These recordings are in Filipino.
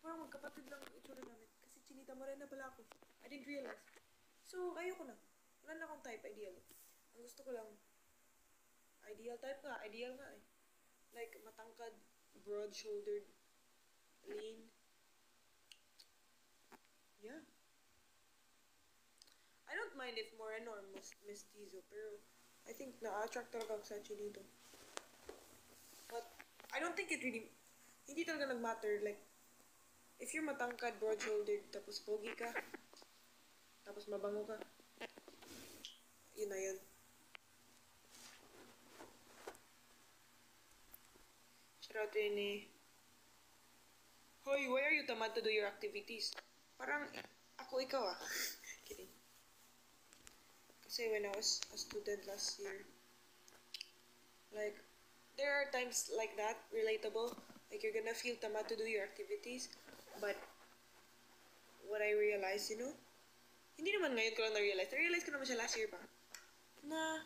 Parang magkapatid lang ang itsura namin. Kasi Chinita Morena pala ako. I didn't realize. So, ayoko na. Wala na akong type, ideal. Ang gusto ko lang, ideal type nga, ideal nga eh. Like, matangkad, broad-shouldered, lean. Yeah. I don't mind if moreno or mestizo, pero I think na-attract talaga ako sa Chinito. But, I don't think it really, hindi talaga nag-matter. Like, if you're matangkad, broad-shouldered, tapos pogi ka, tapos mabango ka, yun na yun. Shoutout rin eh. Hoy, why are you tamad to do your activities? Parang, ako ikaw ah. Kidding. Kasi when I was a student last year, like, there are times like that, relatable. Like, you're gonna feel tamad to do your activities. But, what I realized, hindi naman ngayon ko lang na-realize. Na-realize ko naman siya last year pa. Na,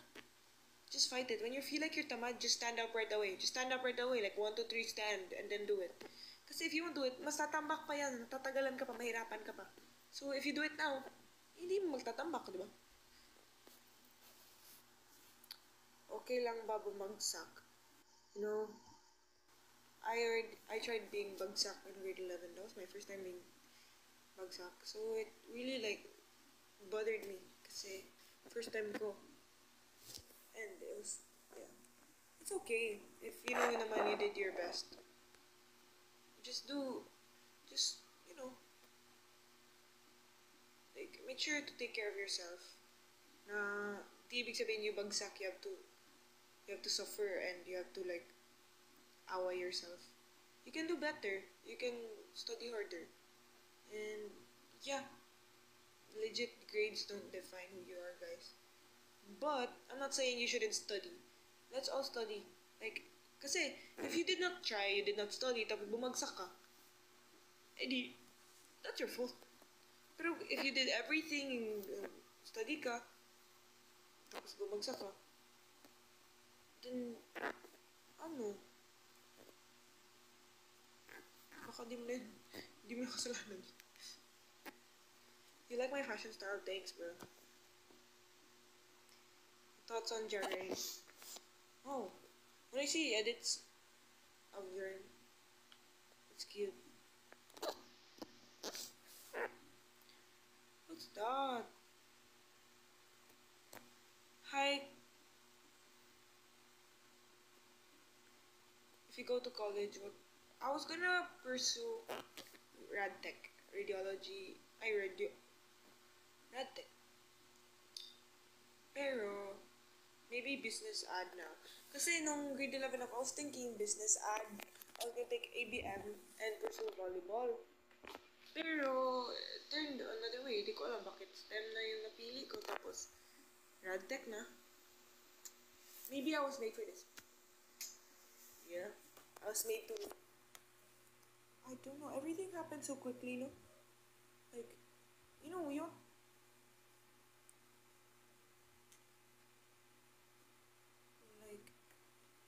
just fight it. When you feel like you're tamad, just stand up right away. Just stand up right away. Like, 1, 2, 3, stand. And then do it. Kasi if you won't do it, mas tatambak pa yan. Tatagalan ka pa, mahirapan ka pa. So, if you do it now, hindi mo magtatambak, di ba? Okay lang ba bumagsak? I tried being bagsak in grade 11. That was my first time being bagsak. So, it really, like, bothered me. Kasi, first time ko. And it was, yeah. It's okay. If you know naman you did your best. Just, like, make sure to take care of yourself. Na, di ibig sabihin you bagsak, you have to suffer and you have to, like, awa yourself. You can do better. You can study harder. And, yeah, legit grades don't define who you are, guys. But, I'm not saying you shouldn't study. Let's all study. Like, kasi, if you did not try, you did not study, tapos bumagsak ka, edi, that's your fault. Pero if you did everything, study ka, tapos bumagsak ka, then, ano, baka di mo kasalanan. You like my fashion style? Thanks, bro. Thoughts on Jerry? Oh, when I see edits of your, it's cute. What's that? Hi. If you go to college, I was gonna pursue RadTech, radiology, RadTech. Pero, maybe business ad na. Kasi nung grade 11 ako, I was thinking business ad. I was gonna take ABM and pursue volleyball. Pero, turned another way. Hindi ko alam bakit STEM na yung napili ko. Tapos, RadTech na. Maybe I was made for this. Yeah. I was made to... I don't know. Everything happened so quickly, no? Like, you like,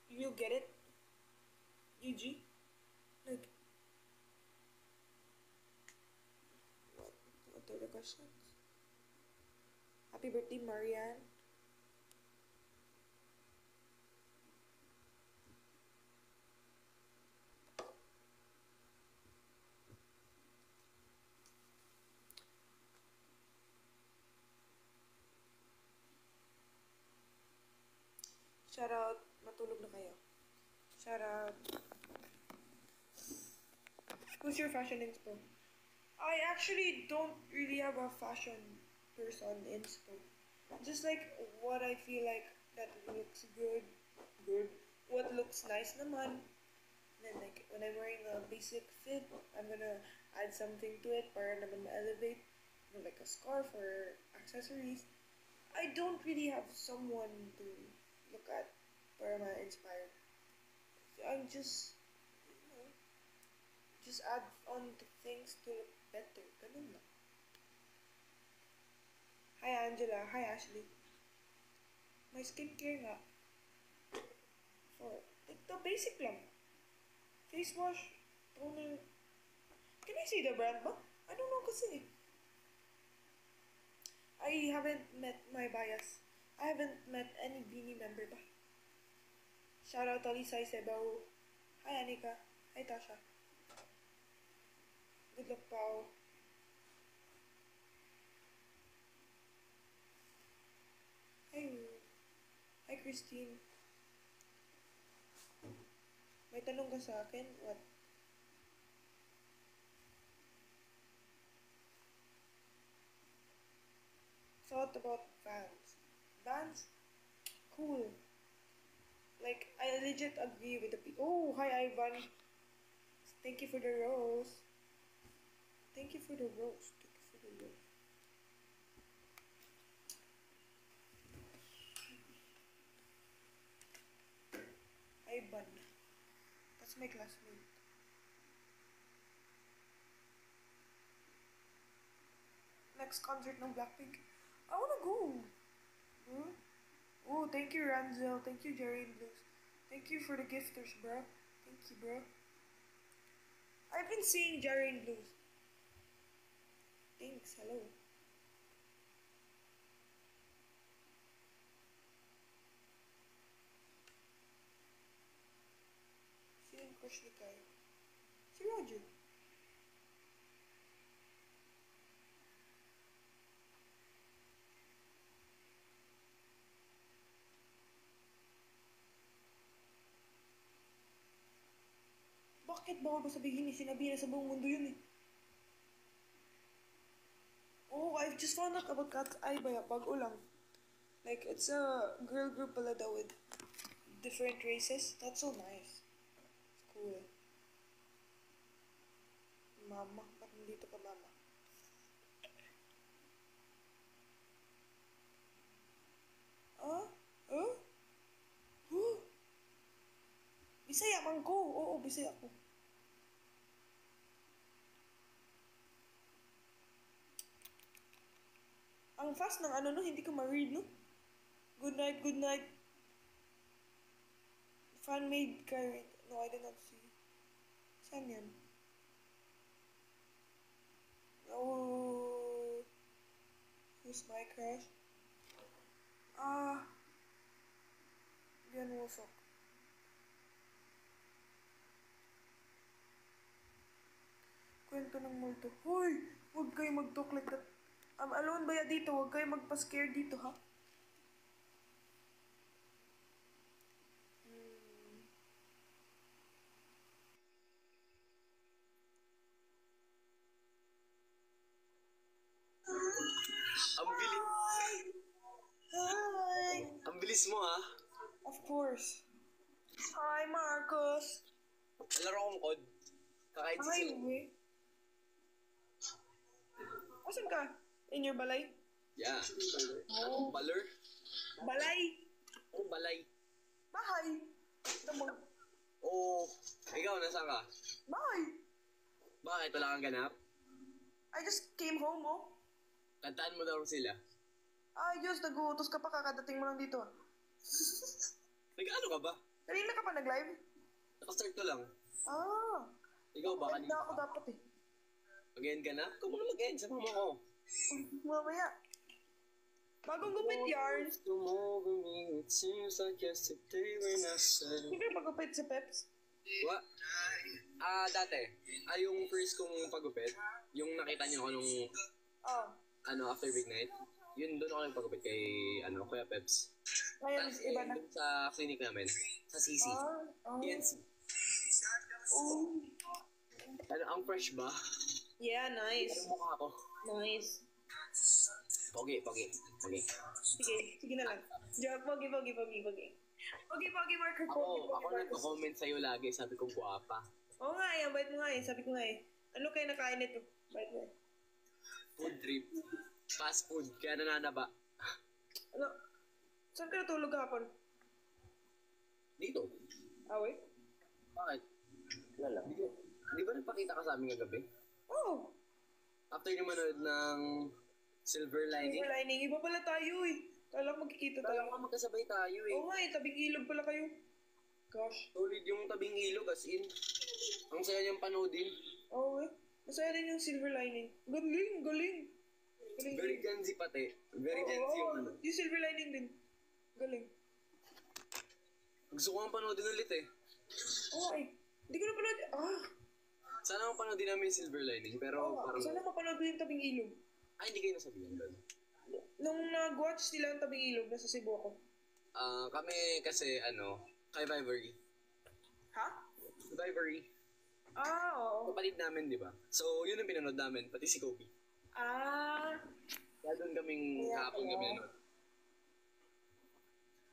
you get it? UG? Like, what are the questions? Happy birthday, Marianne. Shout out, matulog na kayo. Shout out. Who's your fashion inspo? I actually don't really have a fashion person inspo. Just like what I feel like that looks good. What looks nice naman. And then like when I'm wearing a basic fit, I'm gonna add something to it para naman ma-elevate. Like a scarf or accessories. I don't really have someone to look at para ma-inspire. I'm just add on the things to look better. Ganun lang. Hi Angela. Hi Ashley. My skincare nga. For, like, the basic lang. Face wash, toner, Can I say the brand ba? I don't know kasi. I haven't met my bias. I haven't met any Beanie member ba? Shout out to Lisa Isebao. Hi Anika. Hi Tasha. Good luck, Pao. Hi. Hi Christine. May tanong ka sa akin? What? Thought about Vans. Vans? Cool. Like, I legit agree with the people. Oh, hi Ivan. Thank you for the rose. Thank you for the rose. Thank you for the rose. Ivan. That's my classmate. Next concert ng Blackpink. I wanna go. Huh? Oh, thank you Ranzel. Thank you Jerry and Blues. Thank you for the gifters, bro. Thank you, bro. I've been seeing Jerry and Blues. Thanks. Hello. Sinong crush ni Kai? Si Roger. Bakit bawal ba sabihin ni sinabi na sa buong mundo yun eh? Oh, I've just found out about Cat's Eye bago lang. Like, it's a girl group pala daw with different races. That's so nice. It's cool. Mama, ba't nandito ka, mama? Ah? Huh? Huh? Bisaya man ko. Oo, Bisaya ko. Ang fast ng ano no, hindi ko ma-read no. Good night, good night. Fan-made current. No, I did not see. Saan yan? Oh, who's my crush? Ah, yan usok. Kwento ng multo. Hoy! Huwag kayo mag-talk like that. I'm alone ba ya dito? Huwag kayo magpa-scare dito, ha? Ang bilis. Hi! Ang bilis mo ha. Of course. Hi, Marcos. Laro akong COD. Kakain Hi, sila. we. Asan ka? In your balay? Yeah. Anong baler? Balay? Anong balay? Bahay? Damang. Oo. Ikaw, nasaan ka? Bahay? Bakit? Wala kang ganap? I just came home, oh. Kantaan mo daw sila. Ay, Diyos, naguutos ka pa kakadating mo lang dito. Nag-ano ka ba? Kanina ka pa nag-live? Nakastart ko lang. Ah. Ikaw ba Wait kanina? na ako dapat eh. Mag-end ka na? Ikaw muna mag-end sa mama ko. Mamaya. Bagong gupit yarns. Tomorrow me, it seems like yesterday when I said... Hindi ka magupit sa Peps? What? Dati. Yung first kong pagupit, yung nakita niyo ako nung, Oh. after Big Night, yun doon ako nagpagupit kay, Kuya Peps. Ngayon, Tapos, iba na. dun sa clinic namin, sa CC. Oh. PNC. Oh. Ang fresh ba? Yeah, nice. Yung mukha ko. Nice. Pogi. Sige na lang. Joke, pogi. Pogi, Marker. Ako nagko-comment sa'yo lagi, sabi ko guwapa. Oo nga, yan. Bait mo nga eh. Sabi ko nga eh. Ano kayo nakain nito? Bait mo eh. Food trip. Fast food, kaya nananaba. Ano? Saan ka natulog kahapon? Dito. Away? Bakit? Wala. Di ba nagpakita ka sa amin kagabi? Oh! After niyo manood ng Silver Lining? Silver lining. Iba pala tayo eh. Kala ko magkikita Kala tayo. ko magkasabay tayo eh. Oo nga eh. Tabing ilog pala kayo. Gosh. Solid yung tabing ilog as in. Ang saya niyang panoodin. Oo eh. Masaya din yung silver lining. Galing, galing. Galing. Very Gen Z pati. Very Gen Z yung ano. Yung silver lining din. Galing. Gusto ko ang panoodin ulit eh. Oo ay. Hindi ko na panood. Sana ang panoodin namin yung Silver Lining, pero parang... Sana mapanood ko yung Tabing Ilog. Ay, hindi kayo nasabihan doon. Nung nag-watch nila ang Tabing Ilog, nasa Cebu ako. Kami kasi, kay Vivery. Ha? Vivery. Oo. Kapatid namin, di ba? So, yun ang pinanood namin, pati si Kobe. Kaya doon kaming kahapon kami nanood.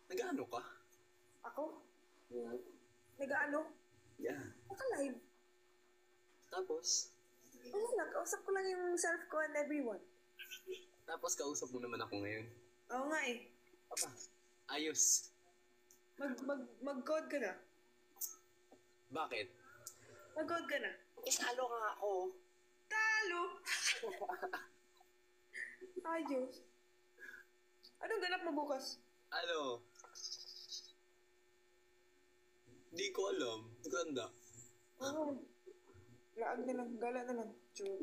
Nag-ano ka? Ako? Nag-ano? Yeah. Naka-live. Tapos? Wala lang, kausap ko lang yung self ko and everyone. Tapos kausap mo naman ako ngayon. Oo nga eh. Aba, ayos. Mag-code ka na. Bakit? Mag-code ka na. Isalo nga ako. Talo! Ayos. Anong ganap mo bukas? Di ko alam. Maganda. Oo. Laag na lang, gala na lang. Sure.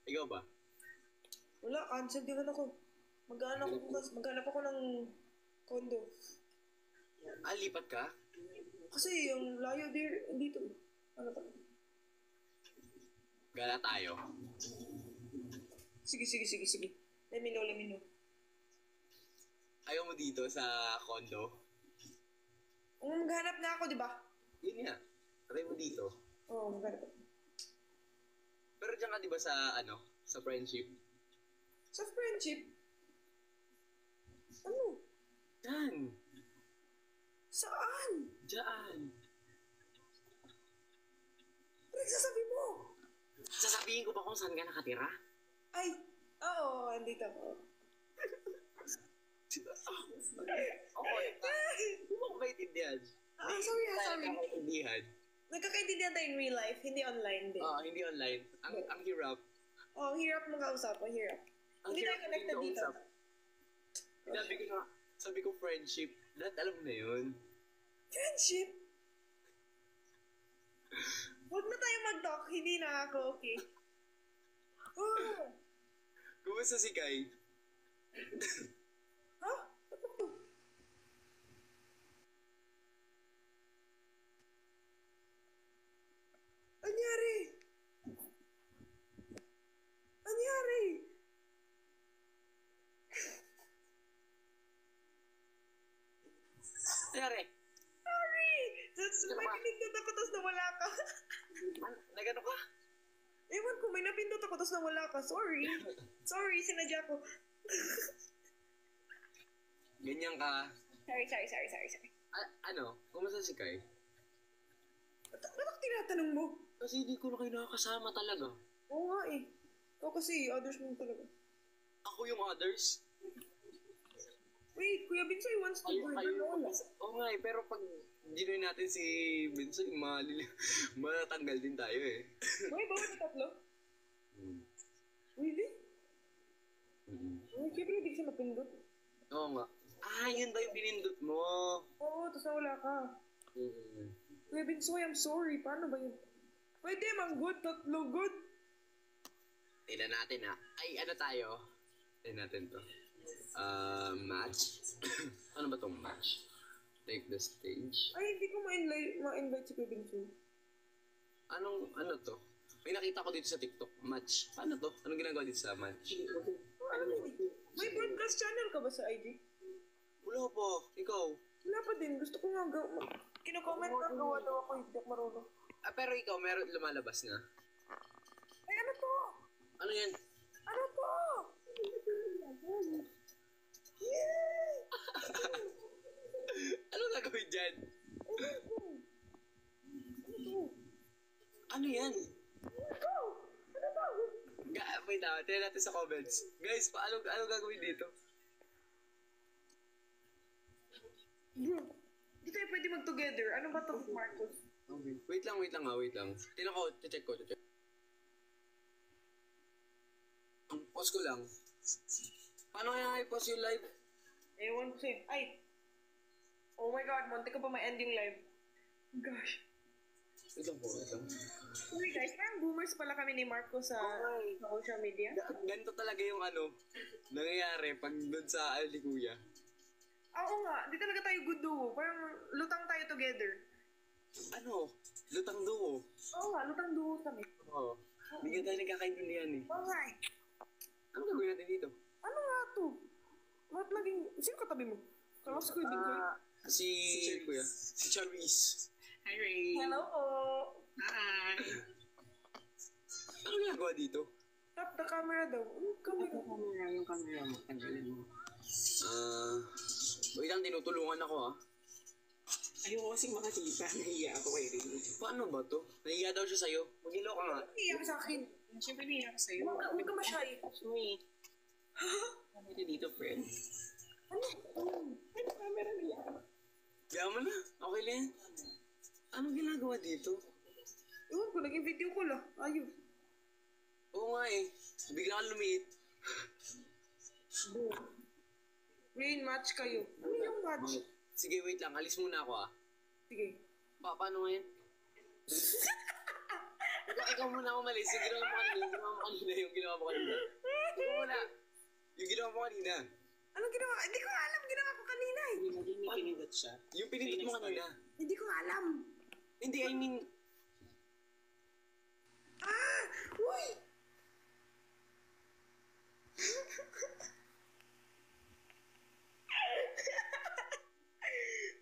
Ikaw ba? Wala, cancel din ako. Maghanap ako bukas. Maghanap ako ng condo. Lipat ka? Kasi yung layo dito. Ano pa? Gala tayo. Sige. Let me know. Ayaw mo dito sa condo? Maghanap na ako, di ba? Yun nga. Try mo dito. Oo, maghanap ako. Pero dyan ka di ba sa friendship? Sa friendship? Ano? Dyan. Saan? Dyan. Ano nagsasabi mo? Sasabihin ko ba kung saan ka nakatira? Ay, oo, andito ako. Hindi mo ko maintindihan. Sorry. Maintindihan. Nagkakaintindihan tayo in real life, hindi online din. Hindi online. Ang hirap. Ang hirap mong kausap, ang hirap. Hindi tayo connected dito. Sabi ko friendship. Lahat alam mo na yun. Friendship? Huwag na tayo mag-talk, hindi na ako, okay? Kumusta si Kai? Ha? Ano to? Anyari? Nangyari? Sorry! May pinindot ako tapos nawala ka. Nagano ka? Ewan ko, may napindot ako tapos nawala ka. Sorry, sinadya ko. Ganyan ka. Sorry. Kumusta si Kai? Ba't tinatanong mo? Kasi hindi ko na kayo nakakasama talaga. Oo nga eh. Ikaw kasi, others mo talaga. Ako yung others. Wait, Kuya Binsoy wants to go. Oo nga eh, pero pag ginoy natin si Binsoy, matatanggal din tayo eh. May bawat na tatlo? Really? Okay, pero hindi siya mapindot. Oo nga. Yun ba yung pinindot mo? Oo, tapos nawala ka. Kuya Binsoy, I'm sorry. Paano ba yun? Pwede, good, tatlo, good. Tignan natin ha. Ay, tayo? Tignan natin to. Match. Ano ba tong match? Take the stage. Ay, hindi ko ma-invite si Kuya Binsoy. Ano to? May nakita ko dito sa TikTok. Match. Paano to? Anong ginagawa dito sa match? May broadcast channel ka ba sa IG? Wala po. Ikaw? Wala pa din. Gusto ko nga kino-comment na gawa daw ako. Hindi ako marunong. Pero ikaw, meron lumalabas na. Ay, ano to? Ano yan? Ano to? Ano gagawin dyan? Ano yan? Wait na, tingnan natin sa comments. Guys, ano gagawin dito? Bro, di tayo pwede mag-together. Ano ba to, Marcos? Okay. Wait lang. Tingnan ko, check ko. Pause ko lang. Paano kaya i-pause yung live? Ewan ko sa'yo. Ay! Oh my God, munti ka pa ma-end yung live. Gosh. Wait lang. Sorry guys, parang boomer followers pala kami ni Marco sa social media. Ganito talaga yung nangyayari pag doon sa Aldi Kuya. Oo nga, di talaga tayo good duo. Parang lutang tayo together. Lutang duo. Oo nga, lutang duo kami. Oo. Hindi ka tayo nagkakaintindihan eh. Alright. Ano gagawin natin dito? Ano nga to? Ba't naging... Sino katabi mo? Kalas ko din ko. Si Kuya. Si Charisse. Hi, Ray. Hello po. Hi. Ano ginagawa dito? Tap the camera daw. Ano camera? Yung camera mo. Tanggalin mo. Wait lang, tinutulungan ako Ayoko kasing makakita. Nahiya ako kay Ray. Paano ba to? Nahiya daw siya sa'yo. Mag-ilo ka nga. Iiyak sa akin. Siyempre nahiya ako sa'yo. Huwag ka masyay. Sweet. Ano ito dito, friend? Ano camera niya? Kaya mo na. Okay lang. Anong ginagawa dito? Ewan ko, naging video ko lang. Ayun. Oo nga eh. Bigla kang lumiit. Rain, match kayo. Ano yung match? Sige, wait lang. Alis muna ako Sige. Paano ngayon? Ikaw muna umalis. Yung ginawa mo kanina. Yung ginawa mo kanina. Ikaw muna. Yung ginawa mo kanina. Anong ginawa? Hindi ko alam ginawa ko kanina eh. Hindi pinindot siya. Yung pinindot mo kanina. Hindi ko alam. Hindi, I mean... Uy!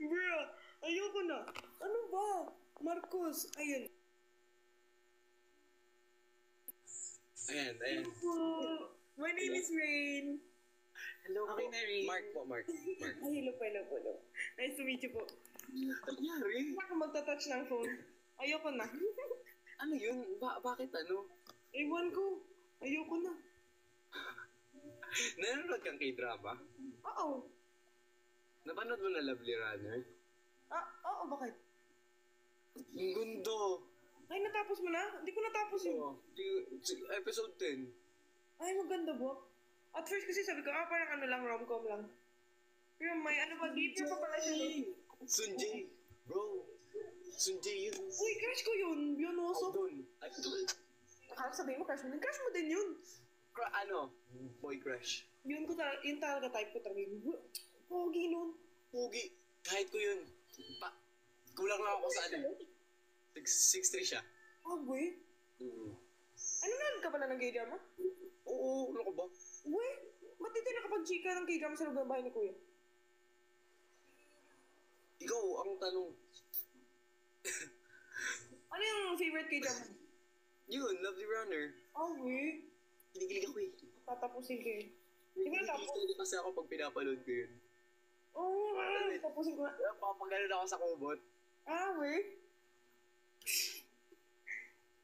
Bro, ayoko na. Ano ba? Marcos, ayun. Ayan. My name is Rain. Hello Okay na, Ray. Mark. Ay, hello po. Nice to meet you po. Ano nangyari? Hindi ako magta-touch ng phone. Ayoko na. Ano yun? Bakit ano? Ewan ko. Ayoko na. Nanonood kang K-drama? Oo. Napanood mo na Lovely Runner? Oo, bakit? Ang gundo. Ay, natapos mo na? Hindi ko natapos yun. Episode 10. Ay, maganda po. At first kasi sabi ko, parang ano lang, rom-com lang. Pero may ano ba, deeper pa pala siya. Sunjay. Bro. Sunjay yun. Uy, crush ko yun. Yun also. Doon. Akala sabihin mo, crush mo din. Crush mo din yun. Boy crush. Yun talaga type ko talaga. Pogi nun. Pogi. Kahit ko yun. Kulang lang ako sa 6'3" siya. Boy. Ano na ka pala ng K-drama? Oo, ano ka ba? Uy, ba't di tayo nakapag-chika ng K-drama sa loob ng bahay ni Kuya? Ikaw, ang tanong. Ano yung favorite K-drama? Yun, Lovely Runner. Uy. Kinikilig ako eh. Tatapusin ko yun. Di ba natapos? Kinikilig kasi ako pag pinapanood ko yun. Oo, tapusin ko na. Papaganon ako sa kubot. Uy.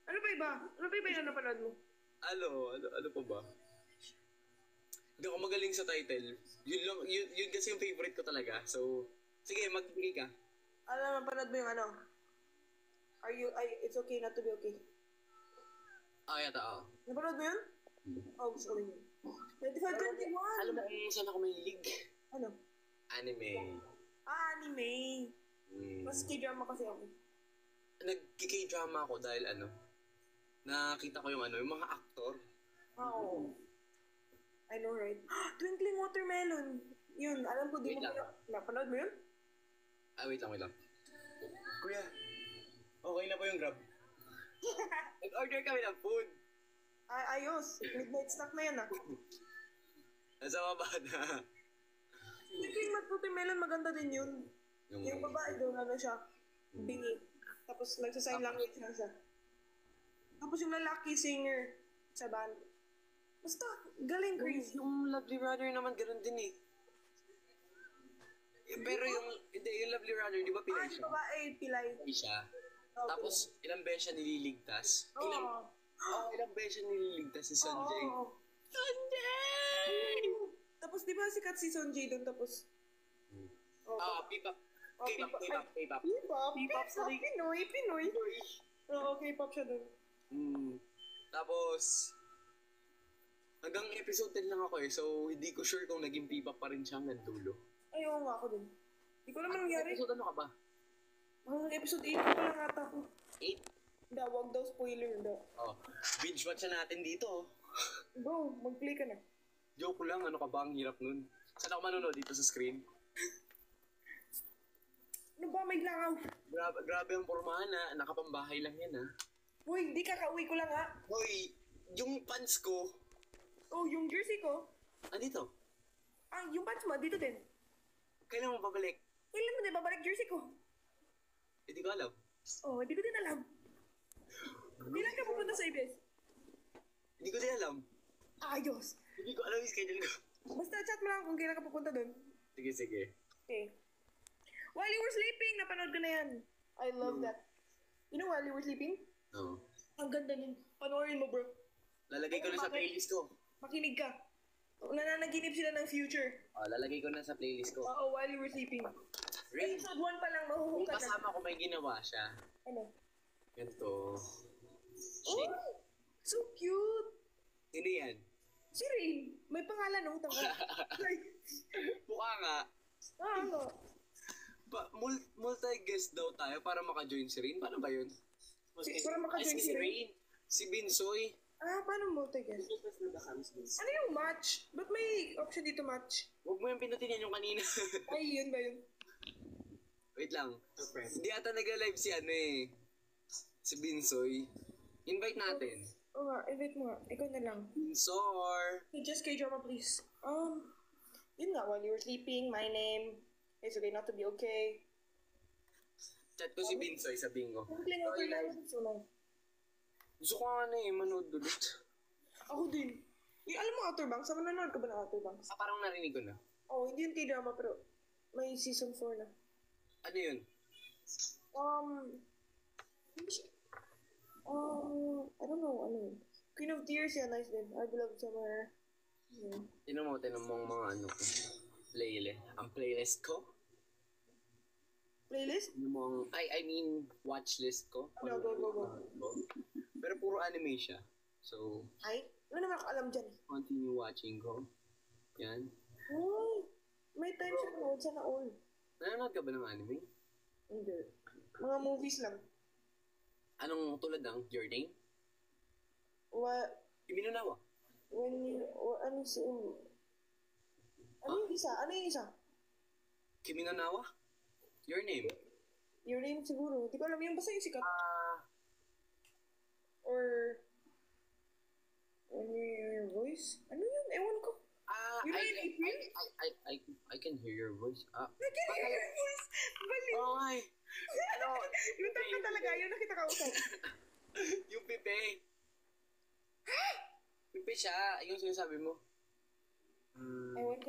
Ano pa iba? Ano pa iba yung napanood mo? Ano pa ba? Hindi ako magaling sa title. Yun kasi yung favorite ko talaga. So, sige, magbigay ka. Alam, napanood mo yung ano? It's okay not to be okay. Yata. Napanood mo yun? Gusto ko rin yun. 25-21! Alam mo kung saan ako mahilig? Ano? Anime. Anime. Mas K-drama kasi ako. Nag-K-drama ako dahil nakita ko yung yung mga aktor. Oo. I know, right? Twinkling Watermelon. Yun, alam ko, di Wait mo lang. napanood mo yun? Wait lang. Kuya, okay na po yung Grab. Nag-order kami ng food. Ayos. Midnight snack na yan, Nasa baba na. Twinkling Watermelon, maganda din yun. Yung babae doon, siya, bingi. Tapos nagsasign language na siya. Tapos yung lalaki singer sa band. Basta, galing crazy. Yung Lovely Runner naman, ganun din eh. Pero yung Lovely Runner, di ba pilay Yung siya? babae, pilay. Pilay siya. Okay. Tapos, ilang beses siya nililigtas. Ilang beses siya nililigtas si Sanjay. Oo. Sanjay! Tapos di ba sikat si Sonjay doon tapos? P-pop. Oh, K-pop. P-pop sa Pinoy. Oo, K-pop siya doon. Tapos, hanggang episode 10 lang ako eh. So, hindi ko sure kung naging P-pop pa rin siya hanggang dulo. Ayaw nga ako din. Hindi ko naman nangyari. Episode ano ka ba? Hanggang episode 8 ko lang ata ako. 8? Da, wag daw spoiler, da. Oh, binge watch na natin dito. Bro, mag-play ka na. Joke lang, ano ka ba? Ang hirap nun. Saan ako manonood dito sa screen? Ano ba, may langaw? Grabe ang pormahan na. Nakapambahay lang yan, ha? Uy, di kakauwi ko lang ha. Hoy, yung pants ko. Oh, yung jersey ko. Andito. Ah, yung pants mo, dito din. Kailan mo babalik? Kailan mo din babalik jersey ko? Hindi ko alam. Oh, hindi ko din alam. Kailan ka pupunta sa ABS? Hindi ko din alam. Ayos. Hindi ko alam yung schedule ko. Basta chat mo lang kung kailan ka pupunta doon. Sige, sige. Okay. While you were sleeping, napanood ko na yan. I love that. You know While You Were Sleeping? Oo. Ang ganda nun. Panoorin mo, bro. Lalagay ko na sa playlist ko. Makinig ka. Nananaginip sila ng future. Lalagay ko na sa playlist ko. Oo, While You Were Sleeping. Rain, Episode 1 pa lang, kung mahuhukay na. kasama ko may ginawa siya. Ano? Ganito. Oh, so cute. Sino yan? Si Rain. May pangalan nung tanga. Mukha nga. Ano? Multi-guest daw tayo para maka-join si Rain. Paano ba yun? Para maka-join si Rain. Si Binsoy. Ah, paano multi-guest? Ano yung match? Ba't may option dito match? Huwag mo yung pinutin yan yung kanina. Ay, yun ba yun? Wait lang. Hindi ata nag-live si ano eh. Si Binsoy. Invite natin. Oo nga, invite mo nga. Ikaw na lang. Binsor! Hey, just K-drama please. Yun nga, While You Were Sleeping, my name. It's okay not to be okay. Chat ko si Binsoy sa bingo. Pling ako lang. So lang. Gusto ko nga na eh, manood ulit. Ako din. Eh, alam mo Outer Banks? Sama nanonood ka ba ng Outer Banks? Parang narinig ko na. Oh, hindi yun K-drama pero may season 4 na. Ano yun? I don't know, ano yun. Queen of Tears, yeah, nice din. I Belong Somewhere. Yeah. Tinan mo ang mga ano ko. Playlist. Ang playlist ko. Playlist? Tinan mo ang, I mean, watch list ko. Ano, go. Pero puro anime siya. So, Ay, ano naman ako alam dyan eh. continue watching ko. Yan. Uy, may time siya nanood, sana all. Nanonood ka ba ng anime? Hindi. Mga movies lang. Anong tulad ng Your Name? Kimi no Nawa? Ano yung isa? Kimi no Nawa? Your Name? Your Name siguro. Di ko alam yung basta yung sikat. Or Your Voice? Ano yun? Ewan ko. You know in April? I can hear your voice. I can hear your voice. Baliw. Oh, ay. Ano? Yung tanda talaga, yung nakita ka usap. Yung Pipe. Pipe siya. Yung sinasabi mo. Ewan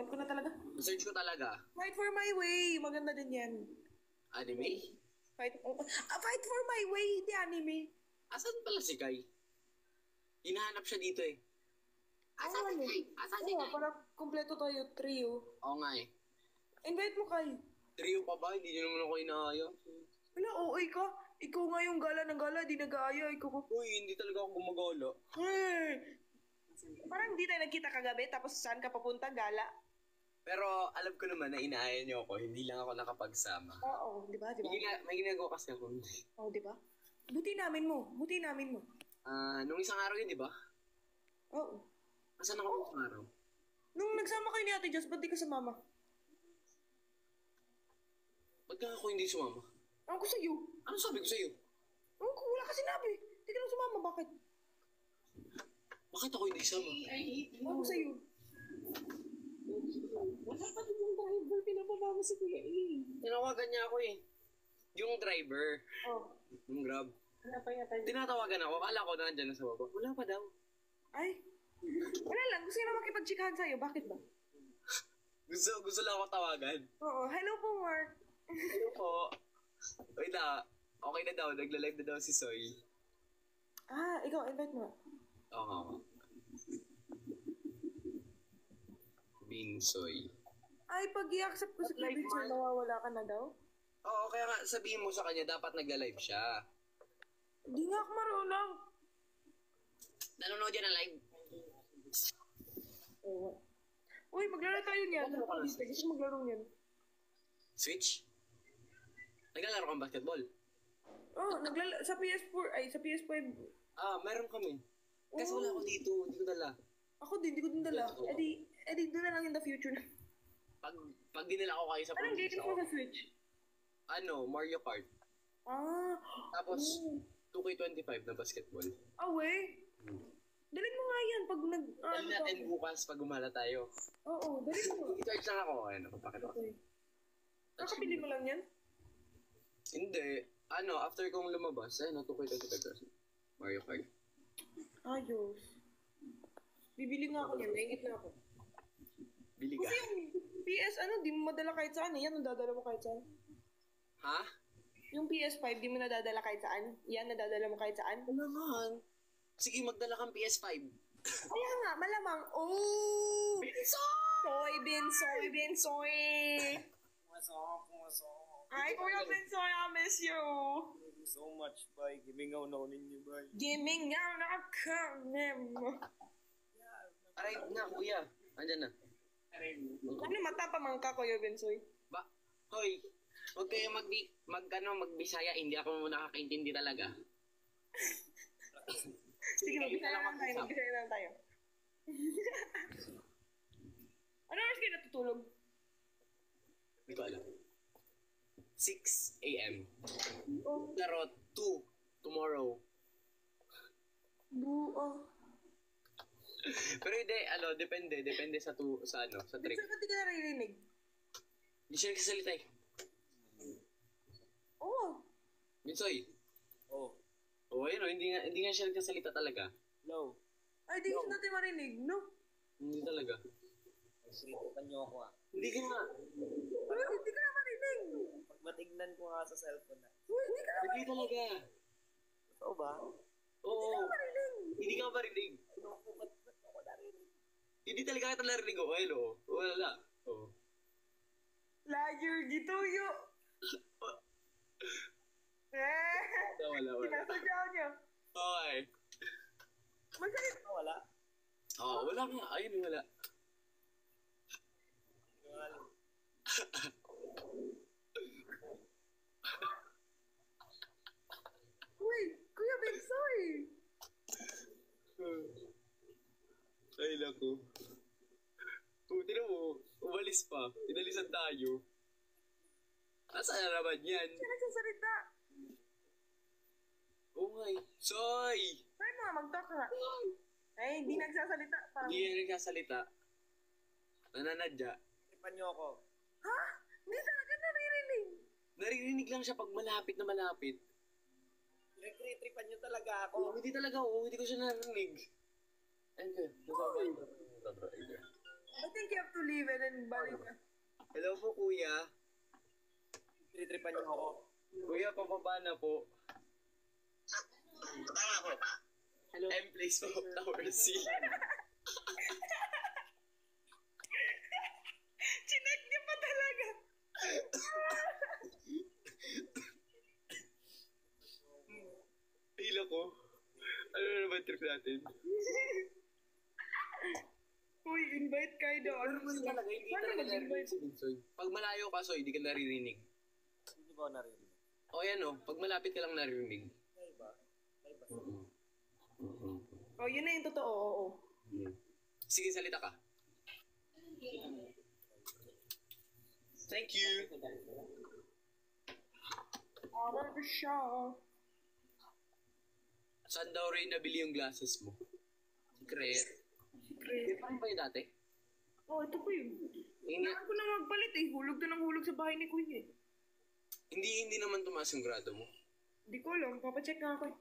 ko na talaga. Search ko talaga. Fight for My Way. Maganda din yan. Anime? Fight for My Way. Hindi anime. Asan pala si Kai? Hinahanap siya dito eh. Asan si Kai? Asan si Kai? Para kumpleto tayo, trio. Oo nga eh. Invite mo Kai. Trio pa ba? Hindi niyo naman ako inaaya. Wala, OA ka. Ikaw nga yung gala ng gala, di nag-aaya. Uy, hindi talaga ako gumagala. Hey! Parang hindi tayo nagkita kagabi, tapos saan ka papunta, gala? Pero alam ko naman na inaaya niyo ako, hindi lang ako nakapagsama. Oo, di ba? May ginagawa kasi ako. Oo, di ba? Buti namin mo. Nung isang araw yun, di ba? Oo. Asan ako nung isang araw? Nung nagsama kayo ni Ate Jos, ba't di ka sumama? Ba't ka ako hindi sumama? Ako sa'yo. Ano sabi ko sa'yo? Wala ka sinabi. Hindi ka lang sumama, bakit? Bakit ako hindi sama? Ako sa'yo. Wala pa din yung driver, pinapaba mo si Kuya E. Tinawagan niya ako eh. Yung driver. Oh. Yung Grab. Wala pa yata yung... Tinatawagan ako. Kala ko nandyan na sa baba. Wala pa daw. Ay. Wala lang. Gusto niya makipagchikahan sa'yo. Bakit ba? Gusto lang ako tawagan. Oo. Hello po, Mark. Ano po? Wait na. Okay na daw. Nagla-live na daw si Soy. Ikaw. Invite mo. Oo nga. Binsoy. Ay, pag i-accept ko si Kevin, sir, mawawala ka na daw? Oo, kaya nga sabihin mo sa kanya, dapat nagla-live siya. Hindi nga ako marunong. Nanonood yan ng live. Oo. Uy, maglaro tayo niyan. Gusto maglaro niyan. Switch? Naglalaro kang basketball? Oh, sa PS4, ay, sa PS5. Meron kami. Kasi wala ako dito, hindi ko dala. Ako din, di ko din dala. Ito. Edi doon na lang in the future. Pag dinala ko kayo sa Anong probinsya game mo sa Switch? Mario Kart. Tapos, 2K25 na basketball. Away. Dalhin mo nga yan pag Dali natin bukas pag gumala tayo. Oo, dalhin mo. I-charge lang ako. Papakita ko. Okay. Kakapili mo lang yan? Hindi. After kong lumabas, 2K25 Mario Kart. Ayos. Bibili nga ako yan. Naingit na ako. Bili ka. Kasi yung PS, di mo madala kahit saan eh. Yan, nadadala mo kahit saan. Ha? Yung PS5, di mo nadadala kahit saan. Yan, nadadala mo kahit saan. Ano naman? Sige, magdala kang PS5. Kaya nga, malamang. Oh! Soy! Pumasok. Ay, Kuya Bensoy, I miss you! Thank you so much, bye. Gimingaw na ninyo, bye. Gaming nga na kami mo. Aray na, kuya. Andyan na. Ano matapamang ka, Kuya Bensoy? Hoy, huwag kayo magbisaya. Hindi ako nakakaintindi talaga. Sige, magbisaya lang tayo. Ano oras kayo natutulog? Hindi ko alam. 6 a.m. Oh, Pero 2 tomorrow. buo. Pero hindi, depende sa trip. Saan ka di ka naririnig? Hindi siya nagsasalita eh. Oo. Minsoy. Oh, Ayun hindi nga siya nagsasalita talaga. hello. Ay, di ko natin marinig, no? Hindi talaga. Sritan niyo ako Hindi ka nga. Pero hindi ka na marinig. Pag matignan ko nga sa cellphone na. Uy, hindi ka na Hindi talaga. Totoo ba? Oo. marinig. Hindi ka marinig. Ba't ako narinig? Hindi talaga kita narinig. Hello. Wala. Liar, gituyo. Wala. Sinasadya niya. Okay. Masakit. Wala? Wala nga. Ayun, wala. Uy, Kuya Bensoy. Ay, naku. Tinan mo, umalis pa. Inalisan tayo. Asa na naman yan? Siya nagsasalita. Soy! Try mo nga, mag-talk nga. Ay, hindi nagsasalita. Parang... Hindi yan nagsasalita. Nananadya. Tripan niyo ako. Ha? Hindi talaga naririnig. Naririnig lang siya pag malapit na malapit. Tripan niyo talaga ako. Hindi talaga, hindi ko siya narinig. Ayun ka. I think you have to leave and then balik ka. Hello po, kuya. Tripan niyo ako. Kuya, pababa na po. Hello. M place po, Tower C. Chinek niya pa talaga. Hila ko. Ano na naman trip natin? Uy, invite kayo doon. Hindi talaga narinig si Binsoy. Pag malayo ka, Soy, hindi ka naririnig. Hindi ba ako narinig? Yan pag malapit ka lang naririnig. Ay ba? Oh, yun na yung totoo, oo. Sige, salita ka. Thank you. Order ko siya. Saan daw rin nabili yung glasses mo? Secret. Hindi pa rin ba yung dati? Oh, ito po yun. Hindi, Kailangan ko na magpalit eh. Hulog na ng hulog sa bahay ni Kuya eh. hindi naman tumaas yung grado mo. Hindi ko alam. Papacheck nga ako eh.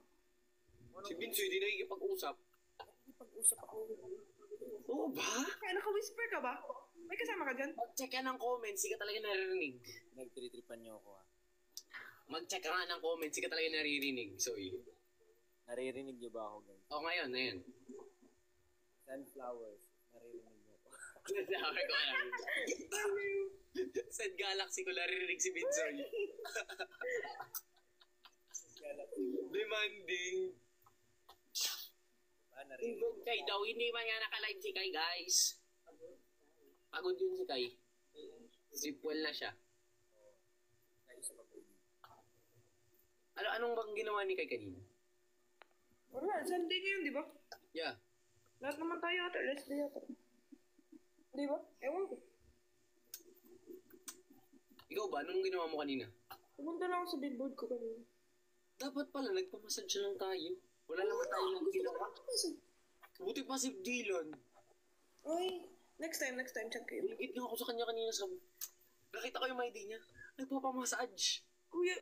Si Binsoy, hindi nakikipag-usap. Pag-usap ako. Oo ba? Kaya naka-whisper ka ba? May kasama ka dyan? Mag-check ka ng comments, hindi ka talaga naririnig. Nagtritripan niyo ako Mag-check ka nga ng comments, hindi ka talaga naririnig. Soy. Naririnig niyo ba ako guys? Ngayon. Sunflowers. Naririnig niyo ako. Sabi ko alam. Said Galaxy ko naririnig si Binsoy. Demanding. Narinig. Kay daw, hindi man nga naka-live si Kai, guys. Pagod yun si Kai. Sipwell na siya. Anong bang ginawa ni Kai kanina? Wala, Sunday ngayon, di ba? Yeah. Lahat naman tayo ata, rest day ata. Di ba? Ewan ko. Ikaw ba? Anong ginawa mo kanina? Pumunta lang ako sa billboard ko kanina. Dapat pala, nagpamassage lang tayo. Wala naman tayo lang ginawa. Buti pa si Dylan. Oy, next time, check kayo. Ligid nga ako sa kanya kanina sa... Nakita ko yung ID niya. Nagpapamassage. Kuya,